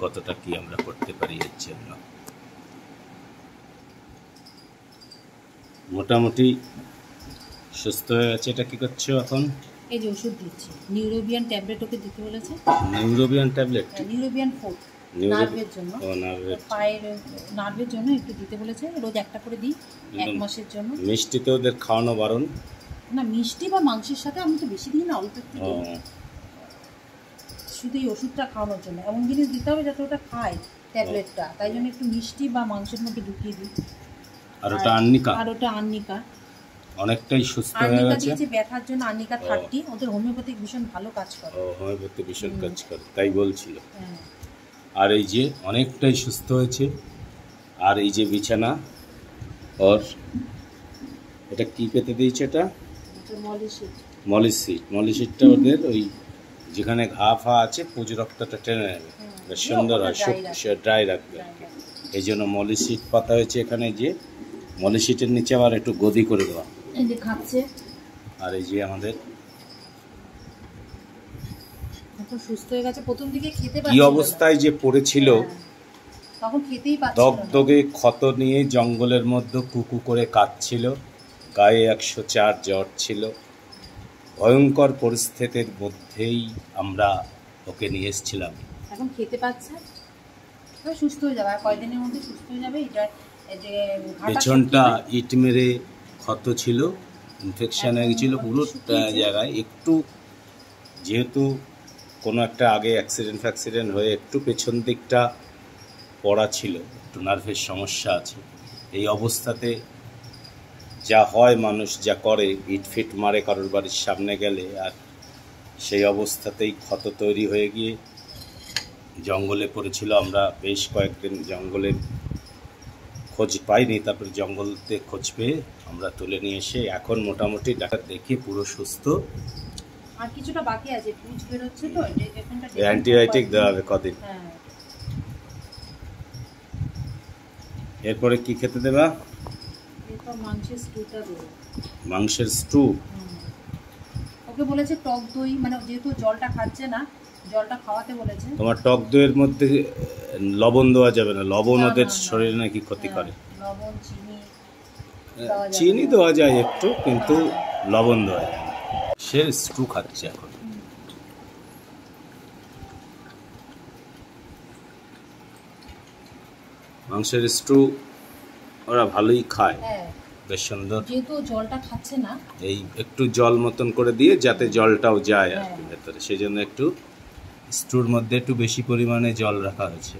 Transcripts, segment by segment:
কতটা কি আমরা করতে পারি এর জন্য। মোটামুটি সুস্থ হয়ে গেছে। এটা কি করছো এখন? এই যে ওষুধ দিচ্ছি, নিউরোবিয়ান ট্যাবলেট ওকে দিতে বলেছে। Neurobion tablet? নিউরোবিয়ান 4 নার্ভের জন্য। পায়ের নার্ভের জন্য একটু দিতে বলেছে, রোজ একটা করে দিই 1 মাসের জন্য। মিষ্টি তো ওদের খাওয়ানো বারণ? না, মিষ্টি বা মাংসের সাথে আমি তো বেশি দিই না, অল্প একটু দিই, শুধু এই ওষুধটা খাওয়ানোর জন্য। এমন জিনিস দিতে হবে যাতে ওটা খায় ট্যাবলেটটা, তাই জন্য একটু মিষ্টি বা মাংসের মধ্যে ঢুকিয়ে দিই। আর ওটা আর্নিকা? আর ওটা আর্নিকা। অনেকটাই সুস্থ হয়ে গেছে। দিয়েছে ব্যথার জন্য আর্নিকা 30। ওদের হোমিওপ্যাথিক ভীষণ ভালো কাজ করে। হোমিওপ্যাথি ভীষণ কাজ করে, তাই বলছিল। আর এই যে অনেকটাই সুস্থ হয়েছে। আর এই যে বিছানা ওর, এটা কি পেতে দিয়েছে? এটা মলিশিটটা ওদের ওই যেখানে ঘা ফা আছে পুজ রক্তটা টেনে নেবে, বেশ সুন্দর হয়, ড্রাই রাখবে। এই জন্য মলিশিট পাতা হয়েছে এখানে। যে মলিশিটের নিচে আবার একটু গদি করে দেওয়া। এই যে খাচ্ছে। আর এই যে আমাদের এখন সুস্থ হয়ে গেছে। প্রথম দিকে খেতে পারছিল না, কি অবস্থায় যে পড়েছিল, তখন খেতেই পারছিল না। দগদগে ক্ষত নিয়ে জঙ্গলের মধ্যে কুকু করে কাঁদছিল, গায়ে 104 জ্বর ছিল। ভয়ঙ্কর পরিস্থিতির মধ্যেই আমরা ওকে নিয়ে এসেছিলাম। এখন খেতে পাচ্ছে, সুস্থ হয়ে যাবে, আর কয়েকদিনের মধ্যে সুস্থ হয়ে যাবে। এটা যে পেছনটা ইট মেরে ক্ষত ছিল, ইনফেকশন হয়ে গেছিল পুরো জায়গায়। একটু যেহেতু কোনো একটা আগে অ্যাক্সিডেন্ট হয়ে একটু পেছন দিকটা পড়া ছিল, একটু নার্ভের সমস্যা আছে। এই অবস্থাতে যা হয়, মানুষ যা করে, ইটফিট মারে কারোর বাড়ির সামনে গেলে, আর সেই অবস্থাতেই ক্ষত তৈরি হয়ে গিয়ে জঙ্গলে পড়েছিল। আমরা বেশ কয়েকদিন জঙ্গলে খোঁজ পাইনি, তারপরে জঙ্গলতে খোঁজ পেয়ে আমরা তুলে নিয়ে এসে এখন মোটামুটি ডাক্তার দেখিয়ে পুরো সুস্থ। আর কিছুটা বাকি আছে, পুজ বের হচ্ছে তো, অ্যান্টিবায়োটিক দেওয়া হবে কদিন। এরপরে কি খেতে দেবা? মাংসের স্টু। ওকে বলেছে টক দই, মানে যেহেতু জলটা খাচ্ছে না, জলটা খাওয়াতে বলেছে। তোমার টক দইয়ের মধ্যে লবণ দেওয়া যাবে না, লবণ ওদের শরীরে নাকি ক্ষতি করে। লবণ, চিনি দেওয়া যায় একটু, কিন্তু লবণ দেওয়া যায় না। সে স্টু খাচ্ছে এখন। মাংসের স্টু ওরা ভালোই খায়, বেশ সুন্দর। যেহেতু জলটা খাচ্ছে না, এই একটু জল মতন করে দিয়ে যাতে জলটাও যায় আর কি ভেতরে, সেই জন্য একটু স্টুর মধ্যে একটু বেশি পরিমাণে জল রাখা হয়েছে।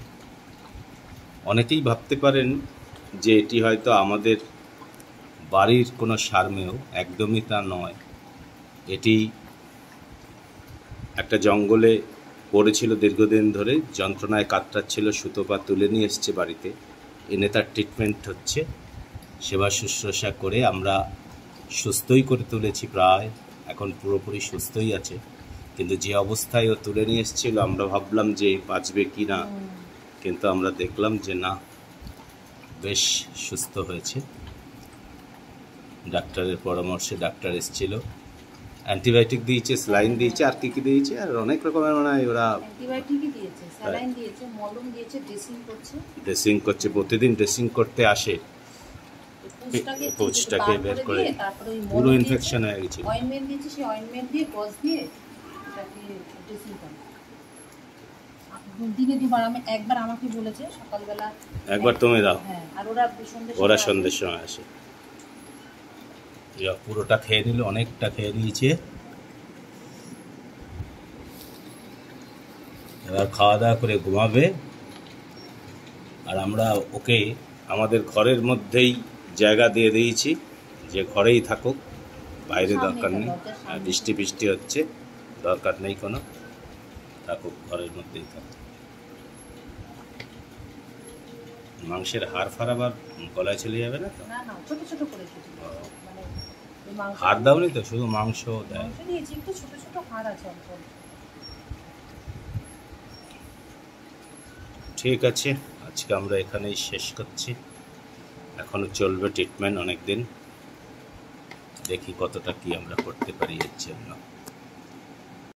অনেকেই ভাবতে পারেন যে এটি হয়তো আমাদের বাড়ির কোনো সারমেয়, একদমই তা নয়। এটি একটা জঙ্গলে পড়েছিল দীর্ঘদিন ধরে, যন্ত্রণায় কাতরাচ্ছিল, সুতোপা তুলে নিয়ে এসছে বাড়িতে, এনে তার ট্রিটমেন্ট হচ্ছে। সেবা শুশ্রূষা করে আমরা সুস্থই করে তুলেছি, প্রায় এখন পুরোপুরি সুস্থই আছে। কিন্তু যে অবস্থায় ও তুলে নিয়ে এসেছিল, আমরা ভাবলাম যে বাঁচবে কি না, কিন্তু আমরা দেখলাম যে না, বেশ সুস্থ হয়েছে। ডাক্তারের পরামর্শে ডাক্তার এসেছিল, অ্যান্টিবায়োটিক দিয়েছে, স্যালাইন দিয়েছে, আর কি দিয়েছে, আর অনেক রকমের মানে ওরা অ্যান্টিবায়োটিকই দিয়েছে, স্যালাইন দিয়েছে, মলম দিয়েছে, ড্রেসিং করছে। প্রতিদিন ড্রেসিং করতে আসে, পুঁজটাকে বের করে, পুরো ইনফেকশন হয়ে গেছে। অয়েন্টমেন্ট দিয়েছে, সেই অয়েন্টমেন্ট দিয়ে গজ দিয়ে এটাকে ড্রেসিং করে। দিনে দুবার, আমি একবার আমাকে বলেছে সকালবেলা, একবার তুমি দাও, আর ওরা সন্ধ্যের সময় আসে। পুরোটা খেয়ে নিল, অনেকটা খেয়ে নিয়েছে। এবার খাওয়া দাওয়া করে ঘুমাবে। আর আমরা ওকে আমাদের ঘরের মধ্যেই জায়গা দিয়ে দিয়েছি, যে ঘরেই থাকুক, বাইরে দরকার নেই। আর বৃষ্টি হচ্ছে, দরকার নেই কোনো, থাকুক, ঘরের মধ্যেই থাকুক। মাংসের হাড় ফাড় আবার গলায় চলে যাবে না তো? ছোট ছোট করে হাড় দাওনি তো, শুধু মাংস দেয়। ছোট ছোট হাড় আছে। ঠিক আছে, আজকে আমরা এখানেই শেষ করছি। এখনো চলবে ট্রিটমেন্ট অনেক দিন, দেখি কতটা কি আমরা করতে পারি এর জন্য।